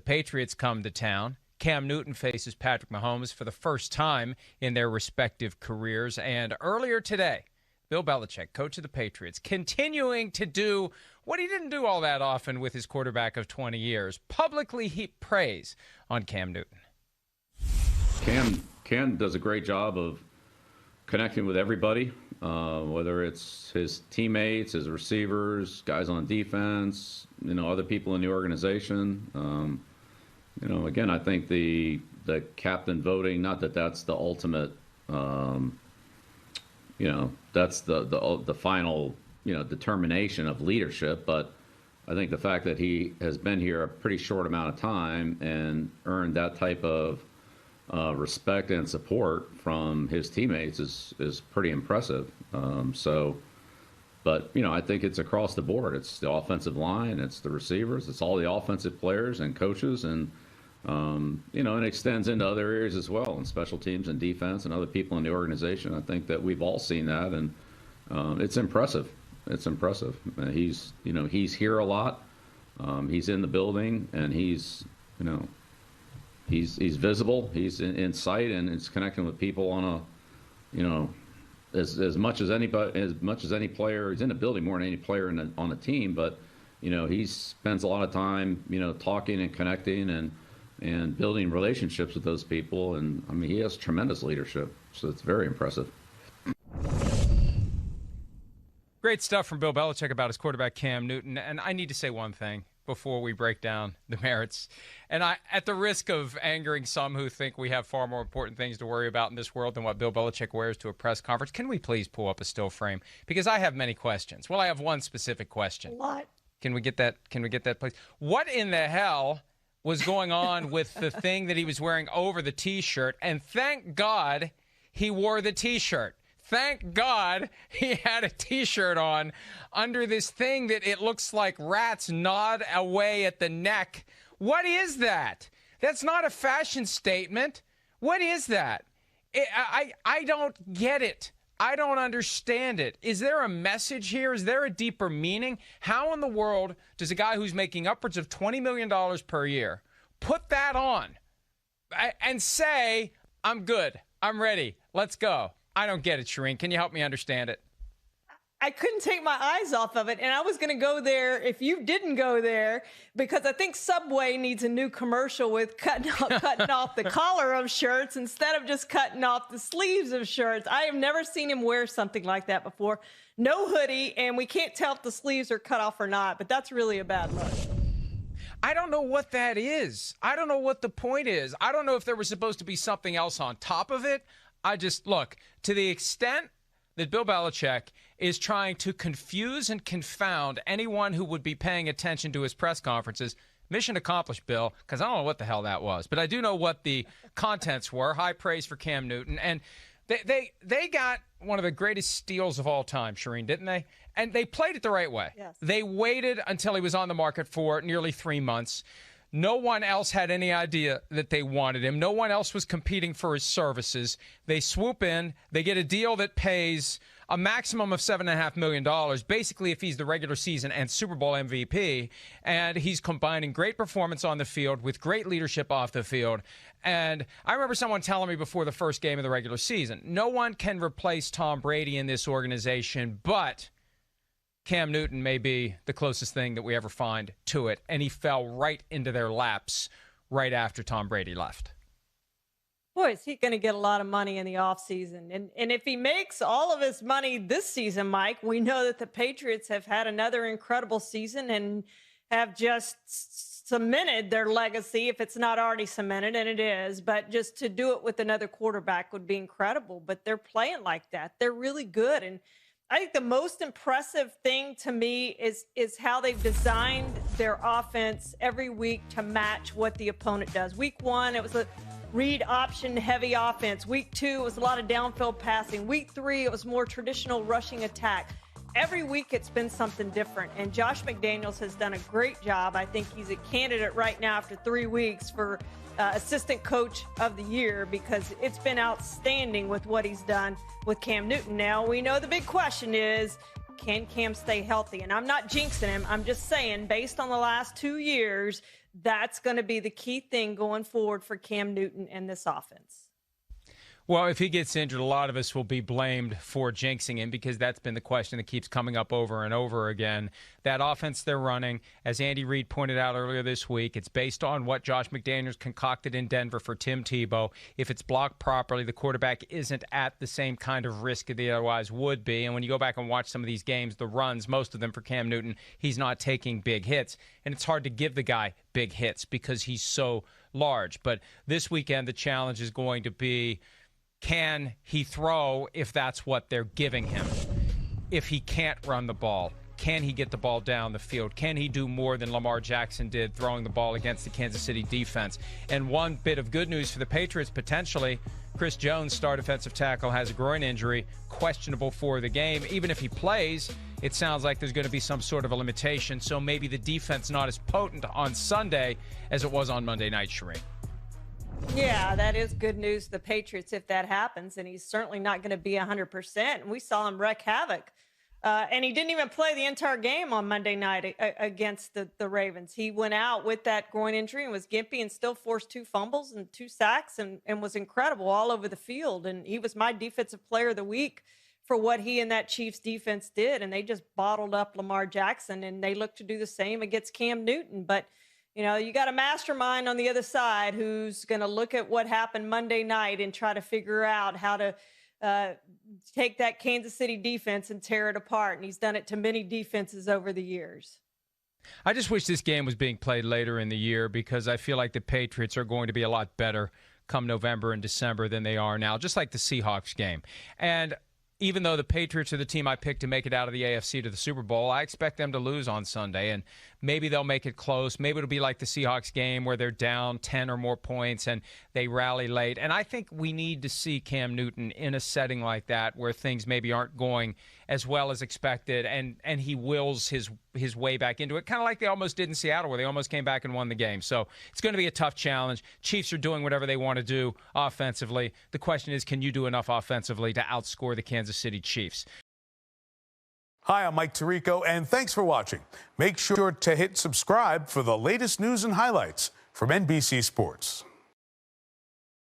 Patriots come to town. Cam Newton faces Patrick Mahomes for the first time in their respective careers. And earlier today, Bill Belichick, coach of the Patriots, continuing to do what he didn't do all that often with his quarterback of 20 years, publicly heap praise on Cam Newton. Cam does a great job of connecting with everybody, whether it's his teammates, his receivers, guys on defense, other people in the organization. Again, I think the captain voting, not that that's the ultimate, that's the final, determination of leadership. But I think the fact that he has been here a pretty short amount of time and earned that type of respect and support from his teammates is pretty impressive. But I think it's across the board. It's the offensive line, it's the receivers, it's all the offensive players and coaches, and it extends into other areas as well, and special teams and defense and other people in the organization. I think that we've all seen that, and it's impressive. It's impressive. He's here a lot. He's in the building, and he's visible. He's in sight, and it's connecting with people on as much as any player. He's in the building more than any player on the team, but he spends a lot of time talking and connecting and building relationships with those people. And he has tremendous leadership, so it's very impressive. Great stuff from Bill Belichick about his quarterback, Cam Newton. And I need to say one thing before we break down the merits. And at the risk of angering some who think we have far more important things to worry about in this world than what Bill Belichick wears to a press conference, can we please pull up a still frame? Because I have many questions. Well, I have one specific question. What? Can we get that, please? What in the hell was going on with the thing that he was wearing over the T-shirt? And thank God he wore the T-shirt. Thank God he had a T-shirt on under this thing that it looks like rats gnawed away at the neck. What is that? That's not a fashion statement. What is that? I don't get it. I don't understand it. Is there a message here? Is there a deeper meaning? How in the world does a guy who's making upwards of $20 million per year put that on and say, I'm good, I'm ready, let's go? I don't get it, Shireen. Can you help me understand it? I couldn't take my eyes off of it, and I was going to go there if you didn't go there, because I think Subway needs a new commercial with cutting off the collar of shirts instead of just cutting off the sleeves of shirts. I have never seen him wear something like that before. No hoodie, and we can't tell if the sleeves are cut off or not, but that's really a bad look. I don't know what that is. I don't know what the point is. I don't know if there was supposed to be something else on top of it. Look, to the extent that Bill Belichick is trying to confuse and confound anyone who would be paying attention to his press conferences, mission accomplished, Bill, because I don't know what the hell that was. But I do know what the contents were. High praise for Cam Newton. And they got one of the greatest steals of all time, Shireen, didn't they? And they played it the right way. Yes. They waited until he was on the market for nearly 3 months. No one else had any idea that they wanted him. No one else was competing for his services. They swoop in. They get a deal that pays a maximum of $7.5 million, basically if he's the regular season and Super Bowl MVP. And he's combining great performance on the field with great leadership off the field. And I remember someone telling me before the first game of the regular season, no one can replace Tom Brady in this organization, but Cam Newton may be the closest thing that we ever find to it, and he fell right into their laps right after Tom Brady left. Boy, is he going to get a lot of money in the offseason. And if he makes all of his money this season, Mike, we know that the Patriots have had another incredible season and have just cemented their legacy, if it's not already cemented, and it is. But just to do it with another quarterback would be incredible. But they're playing like that. They're really good. And I think the most impressive thing to me is how they've designed their offense every week to match what the opponent does. Week 1, it was a read option heavy offense. Week 2, it was a lot of downfield passing. Week 3, it was more traditional rushing attack. Every week it's been something different, and Josh McDaniels has done a great job. I think he's a candidate right now after 3 weeks for assistant coach of the year, because it's been outstanding with what he's done with Cam Newton. Now, we know the big question is, can Cam stay healthy? And I'm not jinxing him. I'm just saying, based on the last 2 years, that's going to be the key thing going forward for Cam Newton and this offense. Well, if he gets injured, a lot of us will be blamed for jinxing him because that's been the question that keeps coming up over and over again. That offense they're running, as Andy Reid pointed out earlier this week, it's based on what Josh McDaniels concocted in Denver for Tim Tebow. If it's blocked properly, the quarterback isn't at the same kind of risk that he otherwise would be. And when you go back and watch some of these games, the runs, most of them for Cam Newton, he's not taking big hits. And it's hard to give the guy big hits because he's so large. But this weekend, the challenge is going to be, can he throw if that's what they're giving him? If he can't run the ball, can he get the ball down the field? Can he do more than Lamar Jackson did throwing the ball against the Kansas City defense? And one bit of good news for the Patriots, potentially, Chris Jones, star defensive tackle, has a groin injury, questionable for the game. Even if he plays, it sounds like there's going to be some sort of a limitation, so maybe the defense not as potent on Sunday as it was on Monday night, Shereen. Yeah, that is good news to the Patriots if that happens, and he's certainly not going to be 100%. And we saw him wreak havoc. And he didn't even play the entire game on Monday night against the Ravens. He went out with that groin injury and was gimpy and still forced 2 fumbles and 2 sacks and was incredible all over the field. And he was my defensive player of the week for what he and that Chiefs defense did. And they just bottled up Lamar Jackson, and they look to do the same against Cam Newton. But you know, you got a mastermind on the other side who's going to look at what happened Monday night and try to figure out how to take that Kansas City defense and tear it apart. And he's done it to many defenses over the years. I just wish this game was being played later in the year because I feel like the Patriots are going to be a lot better come November and December than they are now, just like the Seahawks game. And even though the Patriots are the team I picked to make it out of the AFC to the Super Bowl, I expect them to lose on Sunday, and maybe they'll make it close. Maybe it'll be like the Seahawks game where they're down 10 or more points and they rally late. And I think we need to see Cam Newton in a setting like that where things maybe aren't going as well as expected, and he wills his way back into it, kind of like they almost did in Seattle where they almost came back and won the game. So it's going to be a tough challenge. Chiefs are doing whatever they want to do offensively. The question is, can you do enough offensively to outscore the Kansas City Chiefs? Hi, I'm Mike Tirico, and thanks for watching. Make sure to hit subscribe for the latest news and highlights from NBC Sports.